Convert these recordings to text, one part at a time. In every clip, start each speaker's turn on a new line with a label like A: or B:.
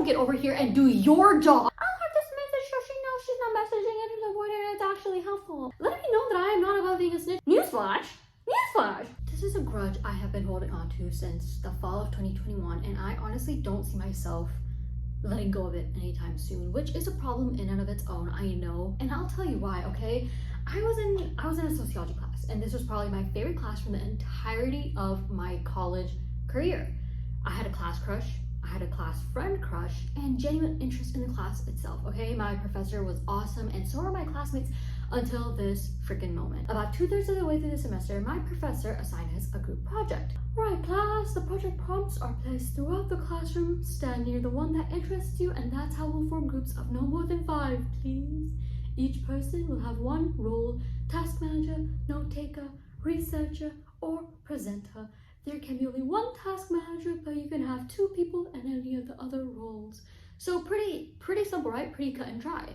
A: get over here and do your job. I'll have this message so she knows she's not messaging it to avoid it and it's actually helpful. Let me know that I am not above being a snitch. Newsflash! Newsflash! This is a grudge I have been holding on to since the fall of 2021, and I honestly don't see myself letting go of it anytime soon, which is a problem in and of its own, I know, and I'll tell you why, okay? I was in a sociology class, and this was probably my favorite class from the entirety of my college career. I had a class crush, I had a class friend crush, and genuine interest in the class itself, okay? My professor was awesome, and so were my classmates until this freaking moment. About 2/3 of the way through the semester, my professor assigned us a group project. Right, class, the project prompts are placed throughout the classroom. Stand near the one that interests you, and that's how we'll form groups of no more than 5, please. Each person will have one role: task manager, note taker, researcher, or presenter. There can be only one task manager, but you can have 2 people and any of the other roles. So pretty simple, right? Pretty cut and dry.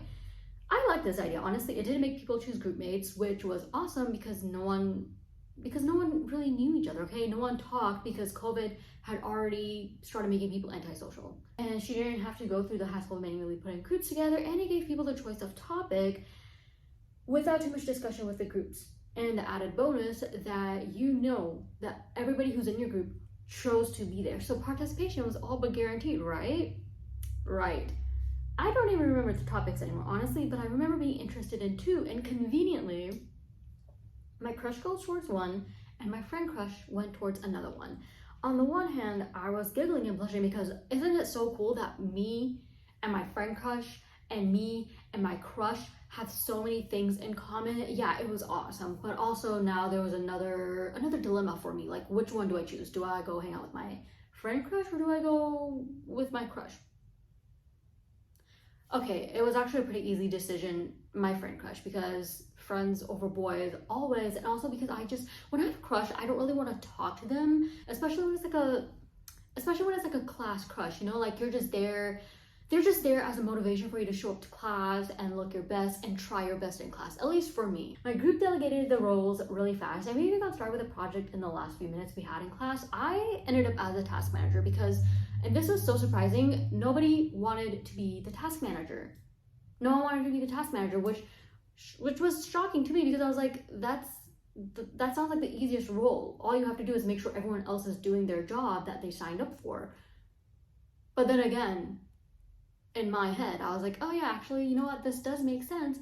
A: I like this idea, honestly. It didn't make people choose group mates, which was awesome because no one really knew each other, okay? No one talked because COVID had already started making people antisocial. And she didn't have to go through the hassle of manually putting groups together, and it gave people the choice of topic without too much discussion with the groups. And the added bonus that you know that everybody who's in your group chose to be there. So participation was all but guaranteed, right? Right. I don't even remember the topics anymore, honestly, but I remember being interested in 2, and conveniently, my crush goes towards one, and my friend crush went towards another one. On the one hand, I was giggling and blushing because isn't it so cool that me and my friend crush and me and my crush have so many things in common? Yeah, it was awesome. But also now there was another dilemma for me. Like, which one do I choose? Do I go hang out with my friend crush or do I go with my crush? Okay, it was actually a pretty easy decision, my friend crush, because friends over boys always, and also because when I have a crush, I don't really want to talk to them, especially when it's like a class crush, you know, like they're just there as a motivation for you to show up to class and look your best and try your best in class, at least for me. My group delegated the roles really fast, and we even got started with a project in the last few minutes we had in class. I ended up as a task manager because, and this was so surprising, nobody wanted to be the task manager. No one wanted to be the task manager, which was shocking to me because I was like, that sounds like the easiest role. All you have to do is make sure everyone else is doing their job that they signed up for. But then again, in my head, I was like, oh yeah, actually, you know what? This does make sense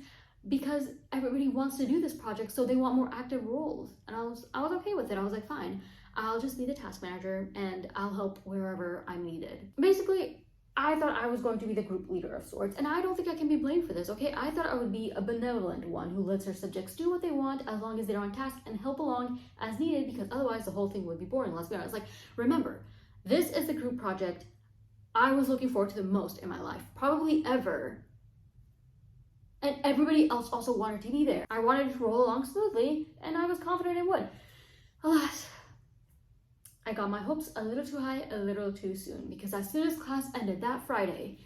A: because everybody wants to do this project, so they want more active roles. And I was okay with it. I was like, fine, I'll just be the task manager and I'll help wherever I'm needed. Basically, I thought I was going to be the group leader of sorts, and I don't think I can be blamed for this, okay? I thought I would be a benevolent one who lets her subjects do what they want as long as they're on task and help along as needed, because otherwise the whole thing would be boring, let's be honest. Like, remember, this is the group project I was looking forward to the most in my life, probably ever. And everybody else also wanted to be there. I wanted it to roll along smoothly, and I was confident it would. Alas, I got my hopes a little too high, a little too soon, because as soon as class ended that Friday,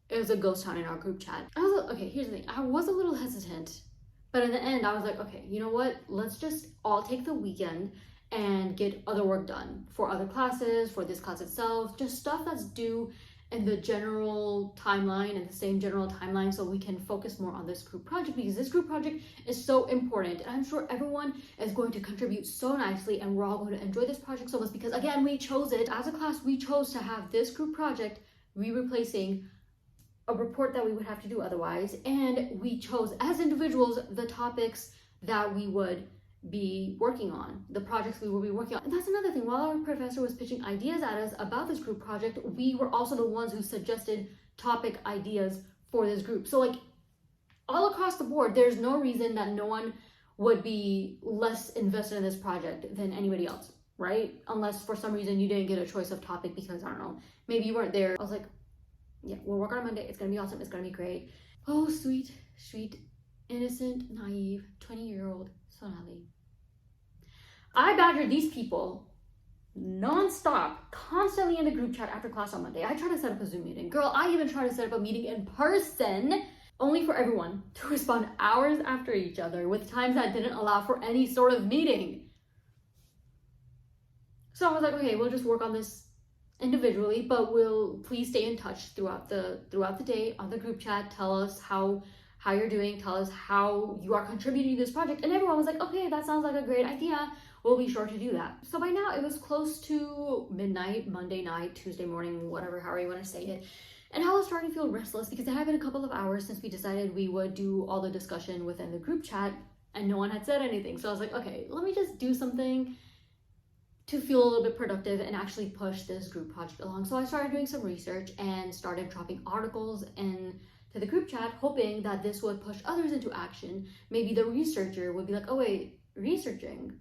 A: it was a ghost town in our group chat. Okay, here's the thing. I was a little hesitant, but in the end, I was like, okay, you know what? Let's just all take the weekend and get other work done for other classes, for this class itself, just stuff that's due in the general timeline and the same general timeline, so we can focus more on this group project, because this group project is so important, and I'm sure everyone is going to contribute so nicely, and we're all going to enjoy this project so much because, again, we chose it as a class. We chose to have this group project replacing a report that we would have to do otherwise, and we chose as individuals the topics that we would be working on, the projects we will be working on. And that's another thing. While our professor was pitching ideas at us about this group project, we were also the ones who suggested topic ideas for this group. So like, all across the board, there's no reason that no one would be less invested in this project than anybody else, right? Unless for some reason you didn't get a choice of topic because, I don't know, maybe you weren't there. I was like, yeah, we'll work on Monday. It's gonna be awesome. It's gonna be great. Oh, sweet, innocent, naive, 20-year-old Sonali. I badgered these people non-stop, constantly in the group chat after class on Monday. I tried to set up a Zoom meeting. Girl, I even tried to set up a meeting in person, only for everyone to respond hours after each other with times that didn't allow for any sort of meeting. So I was like, okay, we'll just work on this individually, but will please stay in touch throughout the day on the group chat. Tell us how you're doing. Tell us how you are contributing to this project. And everyone was like, okay, that sounds like a great idea. We'll be sure to do that. So by now it was close to midnight, Monday night, Tuesday morning, whatever, however you want to say it. And I was starting to feel restless because it had been a couple of hours since we decided we would do all the discussion within the group chat and no one had said anything. So I was like, okay, let me just do something to feel a little bit productive and actually push this group project along. So I started doing some research and started dropping articles into the group chat, hoping that this would push others into action. Maybe the researcher would be like, oh wait, researching?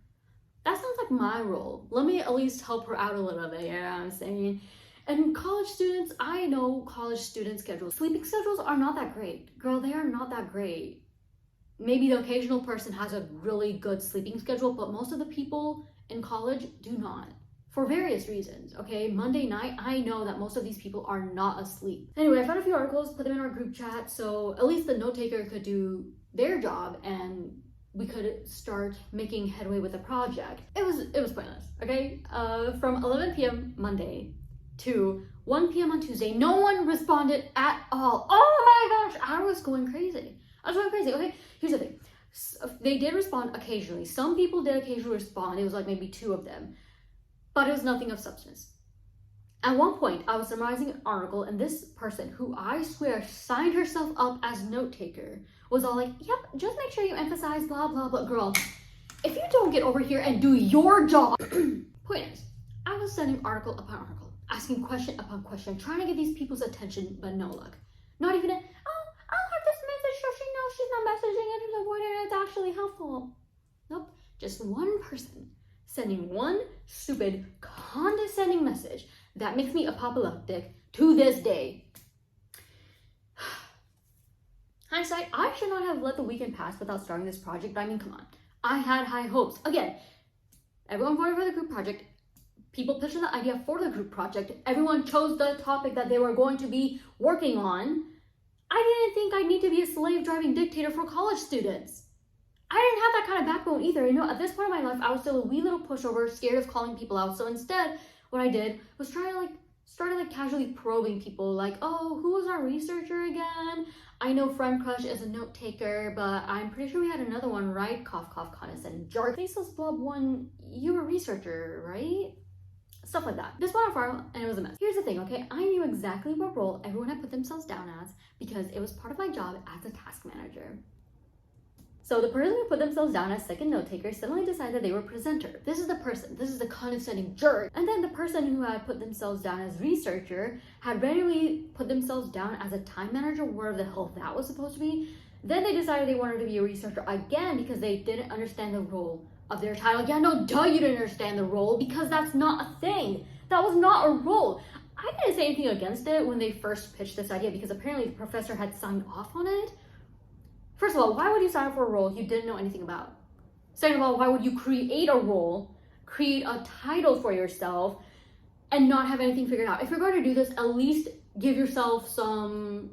A: That sounds like my role. Let me at least help her out a little bit, you know what I'm saying? And college students, I know college student schedules. Sleeping schedules are not that great. Girl, they are not that great. Maybe the occasional person has a really good sleeping schedule, but most of the people in college do not. For various reasons, okay? Monday night, I know that most of these people are not asleep. Anyway, I found a few articles, put them in our group chat, so at least the note taker could do their job and we could start making headway with the project. It was pointless, okay? From 11 p.m. Monday to 1 p.m. on Tuesday, no one responded at all. Oh my gosh, I was going crazy. Okay? Here's the thing. So they did respond occasionally. Some people did occasionally respond. It was like maybe 2 of them. But it was nothing of substance. At one point, I was summarizing an article, and this person, who I swear signed herself up as note taker, was all like, yep, just make sure you emphasize blah, blah, blah. Girl, if you don't get over here and do your job. Point is, I was sending article upon article, asking question upon question, trying to get these people's attention, but no luck. Not even I'll have this message so she knows she's not messaging it to avoid it and it's actually helpful. Nope, just one person sending one stupid, condescending message that makes me apoplectic to this day. Hindsight, I should not have let the weekend pass without starting this project, but I mean, come on. I had high hopes. Again, everyone voted for the group project. People pitched the idea for the group project. Everyone chose the topic that they were going to be working on. I didn't think I'd need to be a slave-driving dictator for college students. I didn't have that kind of backbone either. You know, at this point in my life, I was still a wee little pushover, scared of calling people out. So instead, what I did was started casually probing people, like, oh, who was our researcher again? I know Friend Crush is a note taker, but I'm pretty sure we had another one, right? Cough, cough, condescending jerk. Faceless Blob one, you were a researcher, right? Stuff like that. This went on far and it was a mess. Here's the thing, okay? I knew exactly what role everyone had put themselves down as because it was part of my job as a task manager. So the person who put themselves down as second note taker suddenly decided they were presenter. This is the person. This is the condescending jerk. And then the person who had put themselves down as researcher had randomly put themselves down as a time manager, wherever the hell that was supposed to be. Then they decided they wanted to be a researcher again because they didn't understand the role of their title. Yeah, no, duh, you didn't understand the role because that's not a thing. That was not a role. I didn't say anything against it when they first pitched this idea because apparently the professor had signed off on it. First of all, why would you sign up for a role you didn't know anything about? Second of all, why would you create a role, create a title for yourself, and not have anything figured out? If you're going to do this, at least give yourself some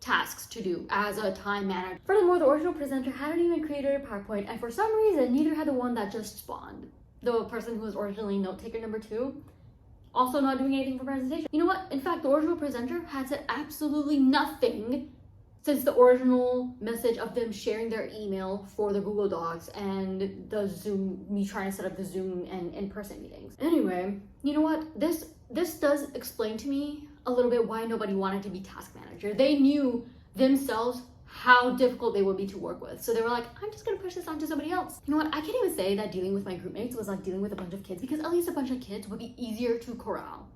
A: tasks to do as a time manager. Furthermore, the original presenter hadn't even created a PowerPoint, and for some reason, neither had the one that just spawned. The person who was originally note taker number 2, also not doing anything for presentation. You know what? In fact, the original presenter had said absolutely nothing since the original message of them sharing their email for the Google Docs and the Zoom, me trying to set up the Zoom and in-person meetings. Anyway, you know what? This does explain to me a little bit why nobody wanted to be task manager. They knew themselves how difficult they would be to work with. So they were like, I'm just gonna push this onto somebody else. You know what? I can't even say that dealing with my group mates was like dealing with a bunch of kids because at least a bunch of kids would be easier to corral.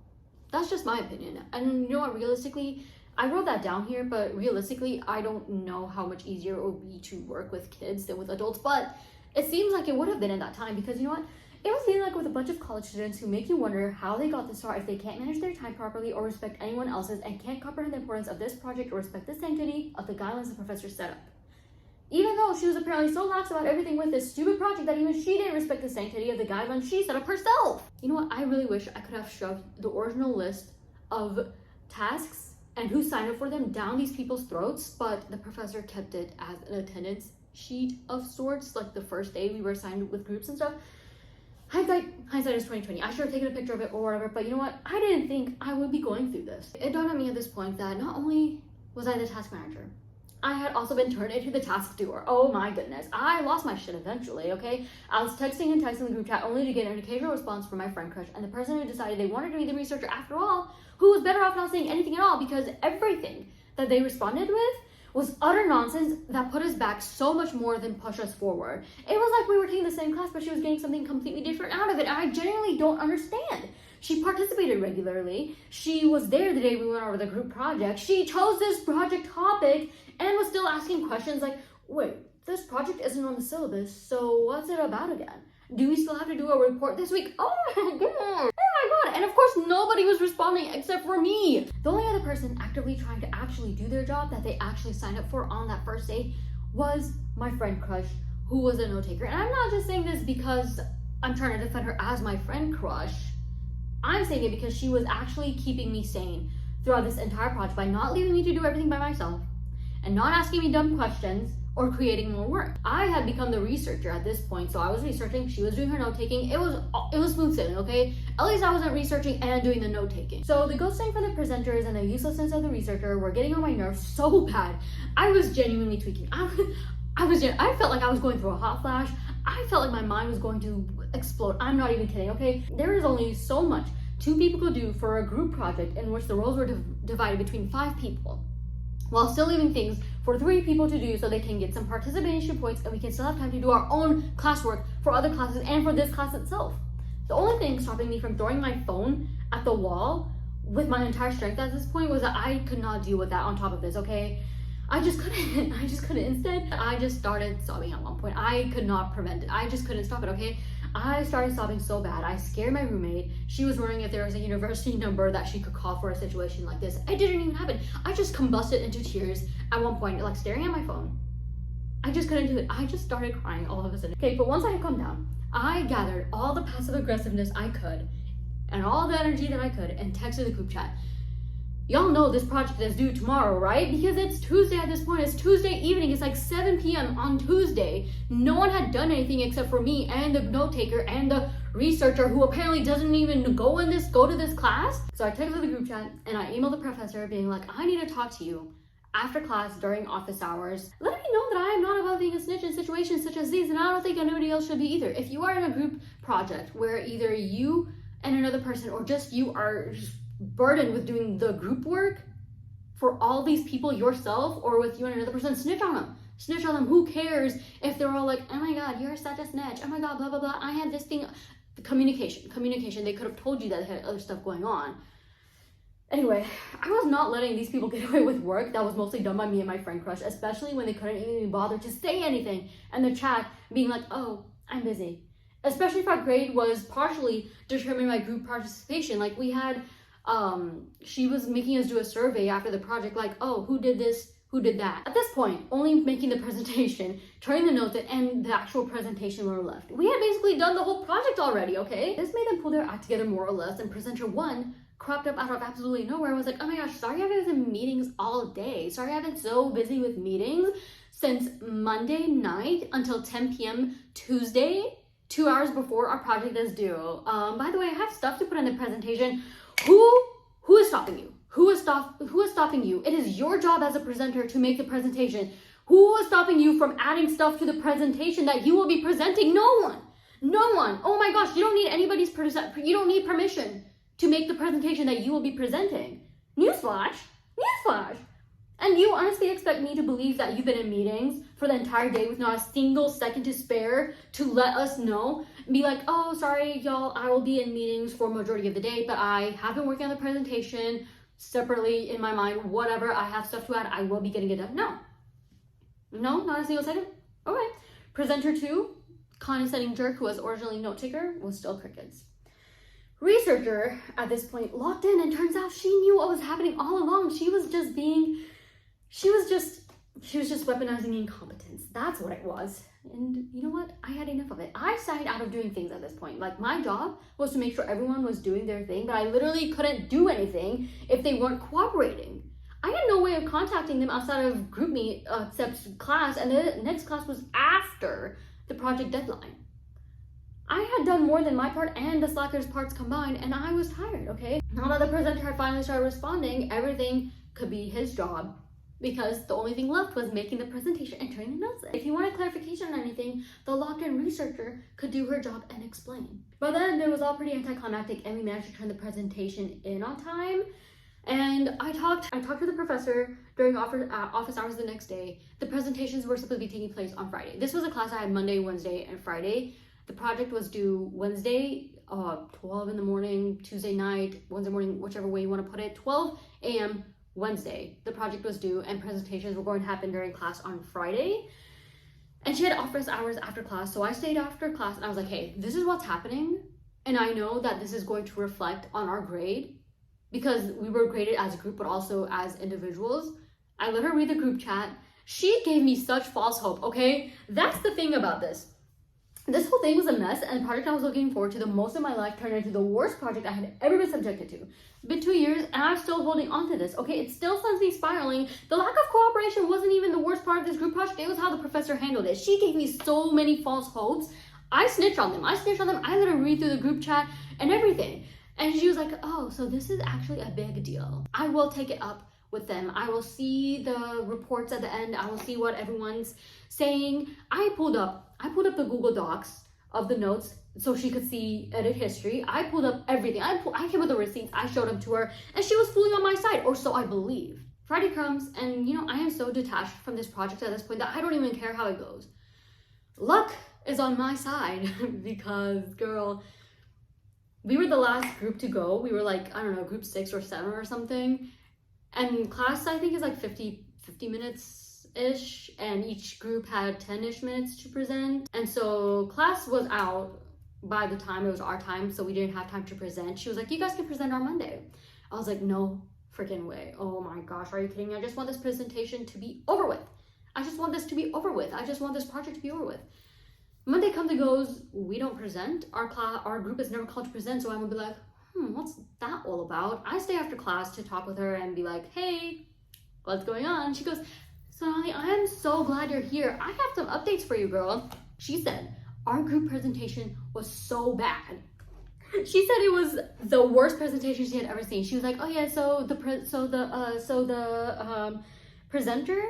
A: That's just my opinion. And you know what? Realistically, I wrote that down here, but realistically, I don't know how much easier it would be to work with kids than with adults, but it seems like it would have been in that time because you know what? It was dealing like with a bunch of college students who make you wonder how they got this far if they can't manage their time properly or respect anyone else's and can't comprehend the importance of this project or respect the sanctity of the guidelines the professor set up. Even though she was apparently so lax about everything with this stupid project that even she didn't respect the sanctity of the guidelines she set up herself. You know what? I really wish I could have shoved the original list of tasks and who signed up for them down these people's throats, but the professor kept it as an attendance sheet of sorts, like the first day we were assigned with groups and stuff. Hindsight is 2020. I should have taken a picture of it or whatever, but you know what? I didn't think I would be going through this. It dawned on me at this point that not only was I the task manager, I had also been turned into the task doer. Oh my goodness. I lost my shit eventually, okay? I was texting and texting the group chat only to get an occasional response from my friend crush and the person who decided they wanted to be the researcher after all, who was better off not saying anything at all because everything that they responded with was utter nonsense that put us back so much more than push us forward. It was like we were taking the same class, but she was getting something completely different out of it, and I genuinely don't understand. She participated regularly. She was there the day we went over the group project. She chose this project topic and was still asking questions like, wait, this project isn't on the syllabus, so what's it about again? Do we still have to do a report this week? Oh my god! Oh my god! And of course, nobody was responding except for me. The only other person actively trying to actually do their job that they actually signed up for on that first day was my friend crush, who was a note taker. And I'm not just saying this because I'm trying to defend her as my friend crush. I'm saying it because she was actually keeping me sane throughout this entire project by not leaving me to do everything by myself and not asking me dumb questions or creating more work. I had become the researcher at this point, so I was researching, she was doing her note-taking. It was smooth sailing, okay? At least I wasn't researching and doing the note-taking. So the ghosting from the presenters and the uselessness of the researcher were getting on my nerves so bad. I was genuinely tweaking. I felt like I was going through a hot flash. I felt like my mind was going to explode. I'm not even kidding, okay? There is only so much two people could do for a group project in which the roles were divided between 5 people, while still leaving things for 3 people to do so they can get some participation points and we can still have time to do our own classwork for other classes and for this class itself. The only thing stopping me from throwing my phone at the wall with my entire strength at this point was that I could not deal with that on top of this, okay? I just couldn't. Instead, I just started sobbing at one point. I could not prevent it. I just couldn't stop it, okay? I started sobbing so bad. I scared my roommate. She was wondering if there was a university number that she could call for a situation like this. It didn't even happen. I just combusted into tears at one point, like staring at my phone. I just couldn't do it. I just started crying all of a sudden. Okay, but once I had calmed down, I gathered all the passive aggressiveness I could and all the energy that I could and texted the group chat. Y'all know this project is due tomorrow, right? Because it's Tuesday at this point. It's Tuesday evening. It's like 7 p.m. on Tuesday. No one had done anything except for me and the note taker and the researcher who apparently doesn't even go to this class. So I texted the group chat and I emailed the professor being like, I need to talk to you after class during office hours. Let me know that I am not above being a snitch in situations such as these, and I don't think anybody else should be either. If you are in a group project where either you and another person or just you are burdened with doing the group work for all these people yourself or with you and another person, snitch on them. Who cares if they're all like, oh my god, you're such a snitch, oh my god, blah blah blah, I had this thing. Communication, they could have told you that they had other stuff going on. Anyway, I was not letting these people get away with work that was mostly done by me and my friend crush, especially when they couldn't even bother to say anything and the chat being like, oh, I'm busy. Especially if our grade was partially determined by group participation. Like we had she was making us do a survey after the project, like, oh, who did this, who did that. At this point, only making the presentation, turning the notes in, and the actual presentation were left. We had basically done the whole project already, okay? This made them pull their act together more or less, and presenter 1 cropped up out of absolutely nowhere. I was like, oh my gosh, sorry I've been in meetings all day. Sorry I've been so busy with meetings since Monday night until 10 p.m. Tuesday, 2 hours before our project is due. By the way, I have stuff to put in the presentation. Who is stopping you? Who is stopping you? It is your job as a presenter to make the presentation. Who is stopping you from adding stuff to the presentation that you will be presenting? No one. Oh my gosh, you don't need you don't need permission to make the presentation that you will be presenting. Newsflash. And you honestly expect me to believe that you've been in meetings for the entire day with not a single second to spare to let us know? Be like, oh, sorry, y'all, I will be in meetings for majority of the day, but I have been working on the presentation separately in my mind. Whatever, I have stuff to add. I will be getting it done. No, not a single second. Okay. Presenter 2, condescending jerk who was originally note taker, was still crickets. Researcher at this point locked in, and turns out she knew what was happening all along. She was just weaponizing incompetence. That's what it was. And you know what? I had enough of it. I signed out of doing things at this point. Like, my job was to make sure everyone was doing their thing, but I literally couldn't do anything if they weren't cooperating. I had no way of contacting them outside of 'cept class, and the next class was after the project deadline. I had done more than my part and the slackers' parts combined, and I was tired, okay? Now that the presenter had finally started responding, everything could be his job, because the only thing left was making the presentation and turning the notes in. If you wanted clarification on anything, the locked-in researcher could do her job and explain. But then it was all pretty anticlimactic, and we managed to turn the presentation in on time. And I talked to the professor during office hours the next day. The presentations were supposed to be taking place on Friday. This was a class I had Monday, Wednesday, and Friday. The project was due Wednesday, 12 in the morning, Tuesday night, Wednesday morning, whichever way you want to put it, 12 a.m. Wednesday. The project was due, and presentations were going to happen during class on Friday. And she had office hours after class, so I stayed after class, and I was like, hey, this is what's happening, and I know that this is going to reflect on our grade, because we were graded as a group, but also as individuals. I let her read the group chat. She gave me such false hope, okay? That's the thing about this. This whole thing was a mess, and the project I was looking forward to the most in my life turned into the worst project I had ever been subjected to. It's been 2 years, and I'm still holding on to this, okay? It still sends me spiraling. The lack of cooperation wasn't even the worst part of this group project. It was how the professor handled it. She gave me so many false hopes. I snitched on them. I let her read through the group chat and everything. And she was like, oh, so this is actually a big deal. I will take it up with them. I will see the reports at the end. I will see what everyone's saying. I pulled up the Google Docs of the notes so she could see edit history. I pulled up everything. I came with the receipts. I showed them to her, and she was fully on my side, or so I believe. Friday comes, and I am so detached from this project at this point that I don't even care how it goes. Luck is on my side because, girl, we were the last group to go. We were like, I don't know, group 6 or 7 or something. And class, I think, is like 50 minutes-ish. And each group had 10-ish minutes to present. And so class was out by the time it was our time. So we didn't have time to present. She was like, you guys can present on Monday. I was like, no freaking way. Oh my gosh, are you kidding me? I just want this presentation to be over with. I just want this to be over with. I just want this project to be over with. Monday comes and goes, we don't present. Our group is never called to present, so I'm gonna be like, what's that all about? I stay after class to talk with her and be like, hey, what's going on? She goes, Sonali, I am so glad you're here. I have some updates for you, girl. She said, our group presentation was so bad. She said it was the worst presentation she had ever seen. She was like, oh yeah, so the presenter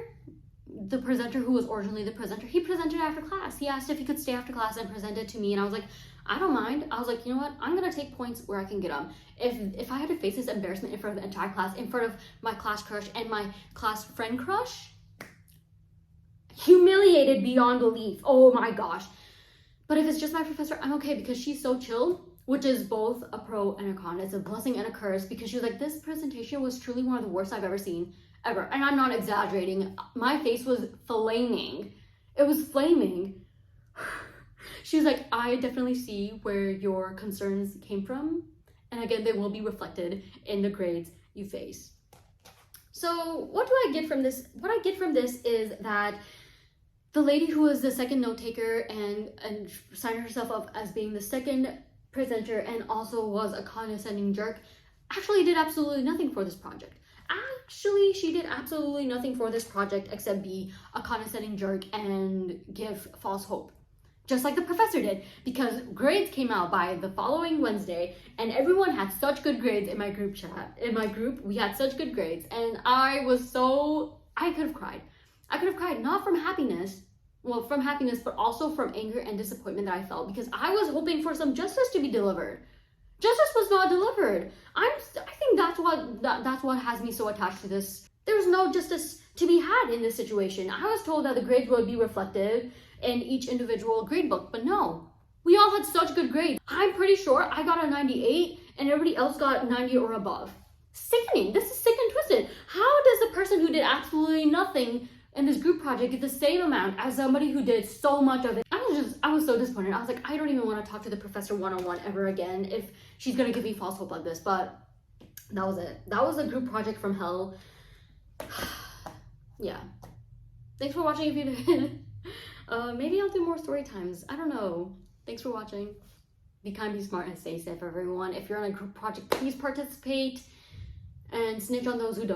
A: who was originally the presenter, he presented after class. He asked if he could stay after class and present it to me, and I was like, I don't mind. I was like, you know what? I'm gonna take points where I can get them. If I had to face this embarrassment in front of the entire class, in front of my class crush and my class friend crush, humiliated beyond belief. Oh my gosh. But if it's just my professor, I'm okay because she's so chill, which is both a pro and a con. It's a blessing and a curse because she was like, this presentation was truly one of the worst I've ever seen. Ever. And I'm not exaggerating. My face was flaming. It was flaming. She was like, I definitely see where your concerns came from. And again, they will be reflected in the grades you face. So what do I get from this? What I get from this is that the lady who was the second note taker and signed herself up as being the second presenter and also was a condescending jerk actually did absolutely nothing for this project. Actually, she did absolutely nothing for this project except be a condescending jerk and give false hope. Just like the professor did, because grades came out by the following Wednesday and everyone had such good grades in my group chat. In my group, we had such good grades and I could have cried. I could have cried, not from happiness, but also from anger and disappointment that I felt because I was hoping for some justice to be delivered. Justice was not delivered. I think that's what has me so attached to this. There's no justice to be had in this situation. I was told that the grades would be reflected in each individual grade book, but no. We all had such good grades. I'm pretty sure I got a 98 and everybody else got 90 or above. Sickening. This is sick and twisted. How does the person who did absolutely nothing in this group project get the same amount as somebody who did so much of it? I was so disappointed. I was like, I don't even want to talk to the professor one-on-one ever again if she's gonna give me false hope like this. But that was it. That was a group project from hell. Yeah. Thanks for watching if you did. Maybe I'll do more story times. I don't know. Thanks for watching. Be kind, be smart, and stay safe, everyone. If you're on a group project, please participate and snitch on those who don't.